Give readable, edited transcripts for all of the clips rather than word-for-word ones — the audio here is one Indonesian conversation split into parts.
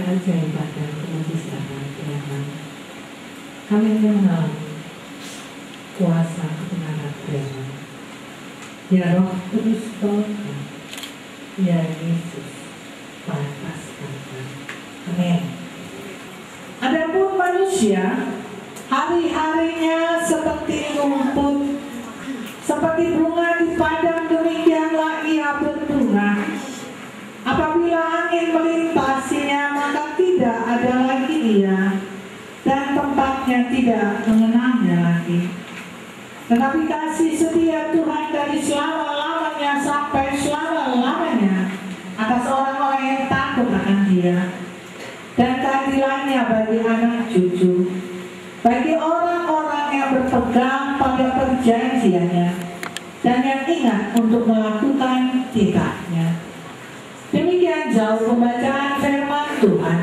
keajaiban kemujizatan Tuhan. Kami ingin mengalami kuasa kebenaran Tuhan. Ya Roh Kudus Tuhan, ya Yesus, pantaskan kami. Amin. Adapun manusia, hari-harinya seperti rumput, seperti bunga di padang, demikianlah ia berbunga. Apabila angin melintasinya, maka tidak ada lagi ia, dan tempatnya tidak mengenangnya lagi. Tetapi kasih setia Tuhan dari selama-lamanya sampai selama-lamanya atas orang-orang yang takut akan Dia, dan keadilannya bagi anak cucu, bagi orang-orang yang berpegang pada perjanjiannya dan yang ingat untuk melakukan titahnya. Demikian jauh pembacaan firman Tuhan.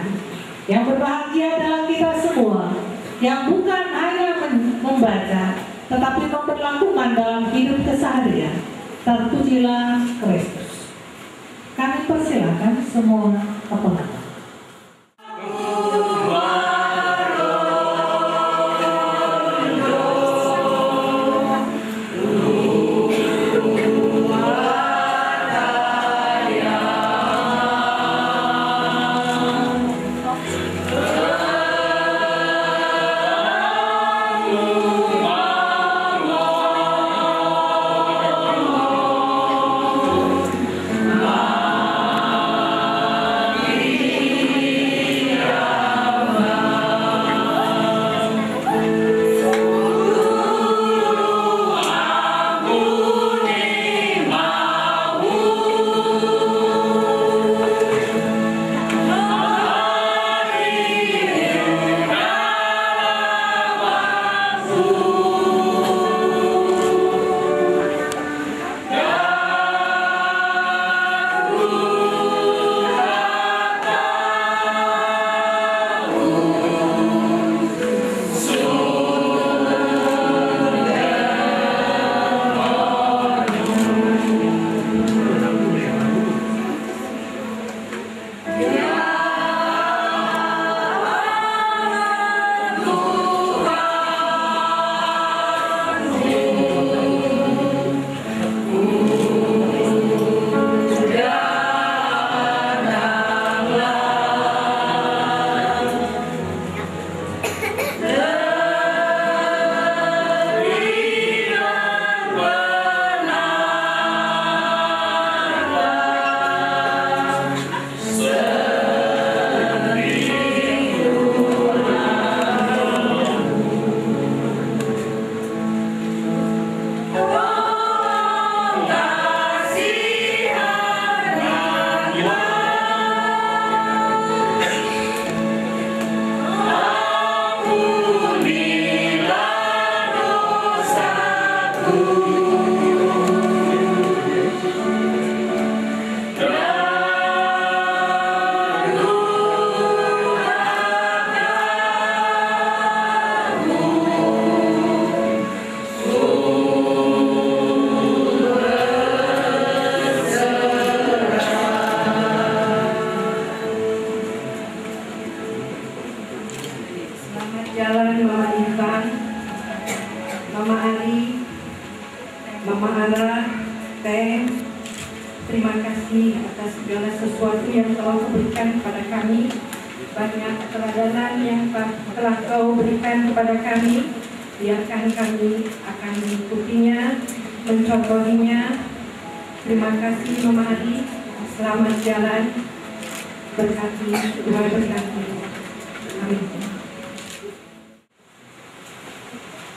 Yang berbahagia adalah kita semua yang bukan hanya membaca, tetapi memperlakukan dalam hidup keseharian. Terpujilah Kristus. Kami persilakan semua ke pengajian.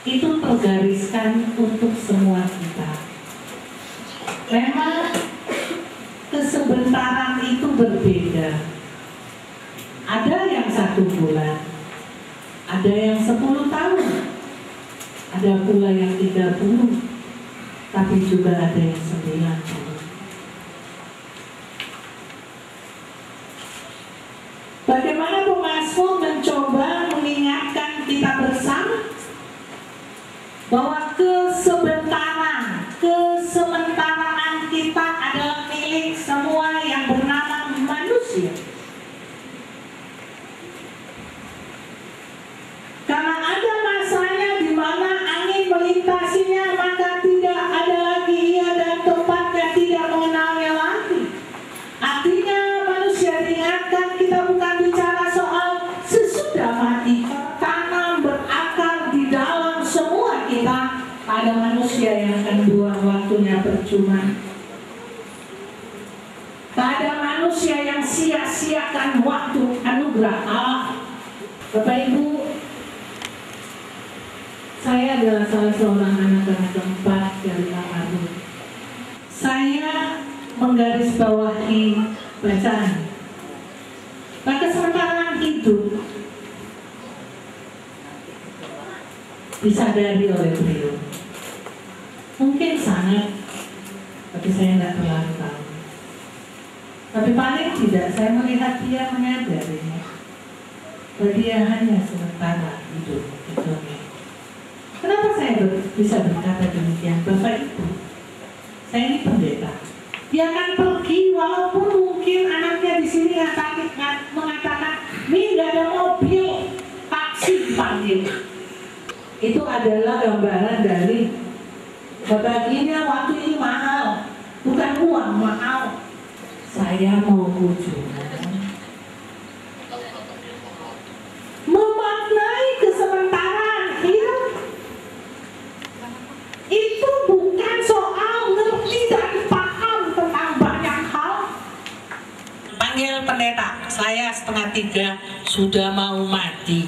Itu tergariskan untuk semua kita. Memang kesebentaran itu berbeda. Ada yang 1 bulan, ada yang 10 tahun, ada pula yang 30, tapi juga ada yang 90. Bagaimana pemazmur mencoba mengingatkan kita bersama bahwa kesementaraan kita adalah milik semua yang bernama manusia. Jumat. Tak ada manusia yang sia-siakan waktu anugerah Allah. Bapak Ibu, saya adalah salah seorang anak-anak keempat dari almarhum. Saya menggarisbawahi bacaan. Pada kesementaraan hidup disadari oleh beliau. Mungkin sangat, tapi saya tidak terlalu tahu. Tapi paling tidak saya melihat dia menyadarinya bahwa dia hanya sementara hidup di dunia. Kenapa saya bisa berkata demikian? Bapak Ibu, saya ini pendeta. Dia akan pergi walaupun mungkin anaknya di sini mengatakan, ini nggak ada mobil, taksi dipanggil. Itu adalah gambaran dari baginya waktu ini mahal, bukan uang mahal. Saya mau kunjungan, memaknai kesementaraan hidup. Itu bukan soal ngerti dan paham tentang banyak hal. Panggil pendeta, saya 2:30 sudah mau mati.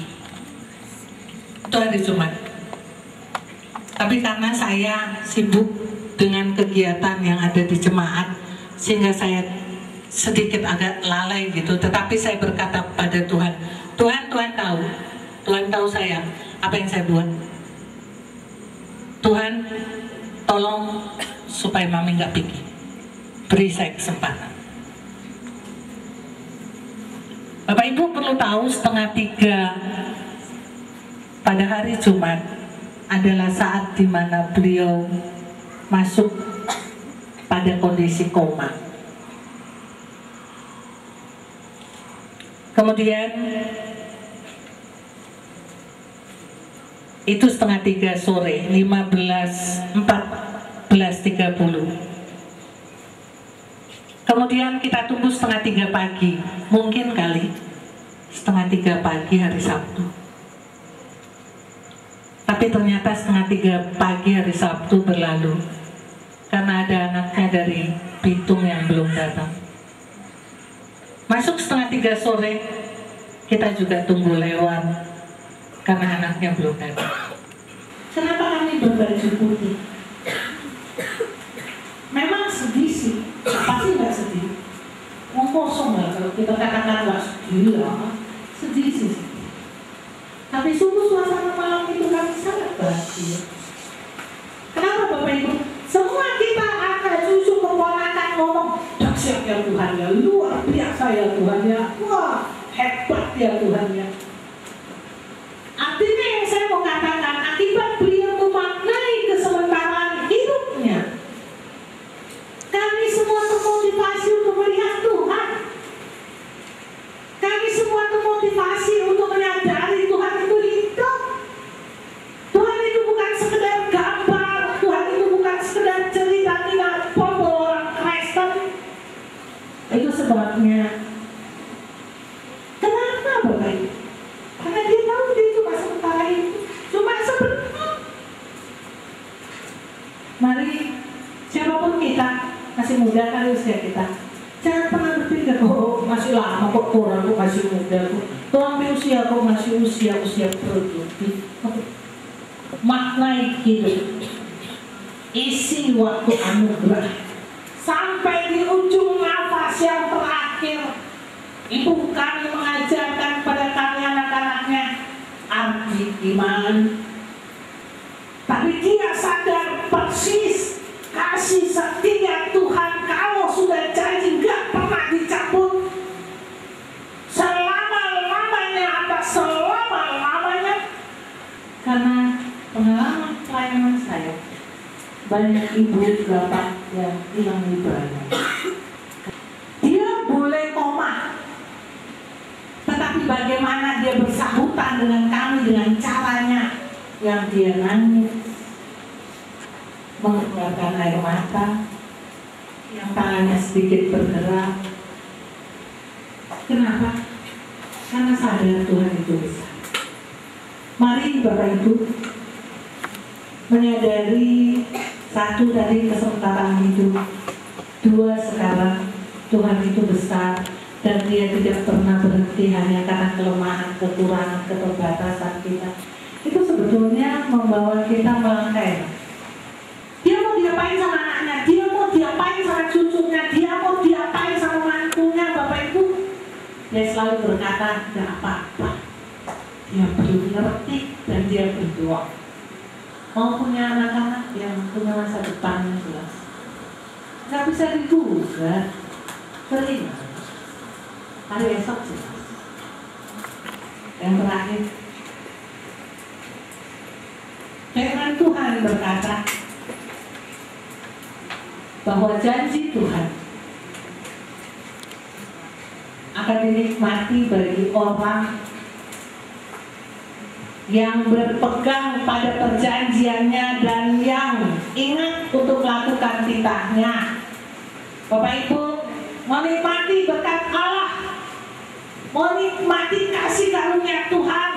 Itu hari Jumat. Tapi karena saya sibuk dengan kegiatan yang ada di jemaat, sehingga saya sedikit agak lalai gitu. Tetapi saya berkata pada Tuhan, Tuhan tahu saya apa yang saya buat. Tuhan, tolong supaya Mami nggak pergi. Beri saya kesempatan. Bapak Ibu perlu tahu 2:30 pada hari Jumat adalah saat di mana beliau masuk pada kondisi koma. Kemudian itu 2:30 sore, 14:30. Kemudian kita tunggu 2:30 pagi, mungkin kali 2:30 pagi hari Sabtu. Tapi ternyata 2:30 pagi hari Sabtu berlalu karena ada anaknya dari Bitung yang belum datang. Masuk 2:30 sore, kita juga tunggu lewat karena anaknya belum datang. Kenapa kami berbaju putih? Memang sedih sih, pasti nggak sedih. Mau kosong lah kalau kita katakan nggak sedih lah, sedih sih. Tapi sungguh suasana malam itu kami sangat bahagia. Kenapa Bapak Ibu? Semua kita akan cucu keponakan ngomong, dahsyat ya Tuhan ya, luar biasa ya Tuhan ya, wah hebat ya Tuhan ya. Artinya yang saya mau katakan, akibat beliau memaknai kesementaraan hidupnya, kami semua termotivasi untuk melihat Tuhan. Kami semua termotivasi untuk menyadari Tuhan itu hidup. Tuhan itu bukan sekedar gambar, Tuhan itu bukan sekedar cerita tidak popo orang Kristen. Itu sebabnya. Kenapa Bapak Ibu? Karena dia tahu dia cuma sementara itu, cuma sebentar. Mari siapapun kita, masih muda kan usia kita, jangan pernah berpikir, oh masih lama kok Tuhan, kok masih muda kok. Tuhan usia kok masih usia produktif. Maknai hidup, isi waktu anugerah sampai di ujung nafas yang terakhir. Ibu kami mengajarkan pada kami anak-anaknya arti iman. Tapi dia sadar persis kasih setia Tuhan kalau sudah janji gak pernah dicabut selama-lamanya atau selama-lamanya. Karena pengalaman pelayanan saya, banyak ibu bapak yang hilang ibadah. Dia boleh koma, tetapi bagaimana dia bersahutan dengan kami dengan caranya yang dia nangis, mengeluarkan air mata, yang tangannya sedikit bergerak. Kenapa? Karena sadar Tuhan itu besar. Mari Bapak Ibu menyadari Satu dari kesementaraan hidup, dua sekarang Tuhan itu besar dan Dia tidak pernah berhenti hanya karena kelemahan, kekurangan, keterbatasan kita. Itu sebetulnya membawa kita melangkai. Dia mau diapain sama anaknya, dia mau diapain sama cucunya, dia mau diapain sama mantunya, Bapak Ibu. Dia selalu berkata, tidak apa-apa. Dia belum ngerti dan dia berdoa. Mau punya anak-anak yang punya masa depan yang jelas. Nggak bisa digugat. Terima. Hari esok jelas. Yang terakhir, firman Tuhan berkata bahwa janji Tuhan akan dinikmati bagi orang yang berpegang pada perjanjiannya dan yang ingat untuk melakukan titahnya. Bapak Ibu, menikmati berkat Allah, menikmati kasih karunia Tuhan.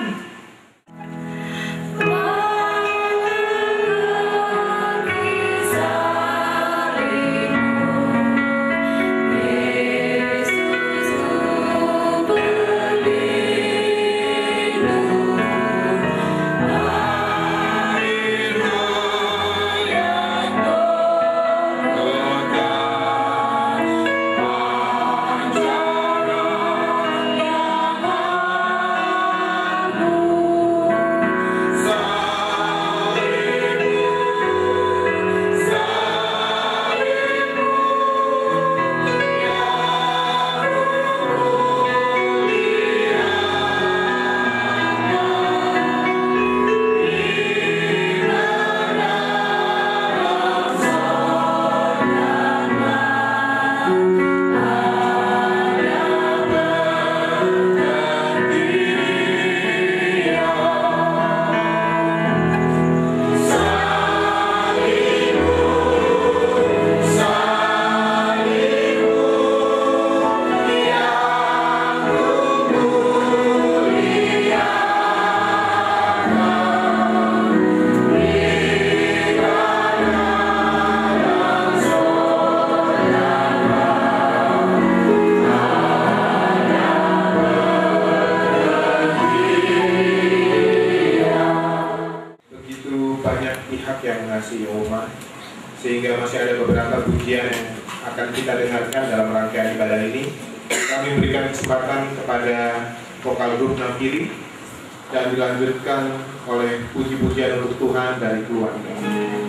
Yang mengasihi Oma, sehingga masih ada beberapa pujian yang akan kita dengarkan dalam rangkaian ibadah ini. Kami berikan kesempatan kepada vokal grup Nafiri dan dilanjutkan oleh puji-pujian untuk Tuhan dari keluarga.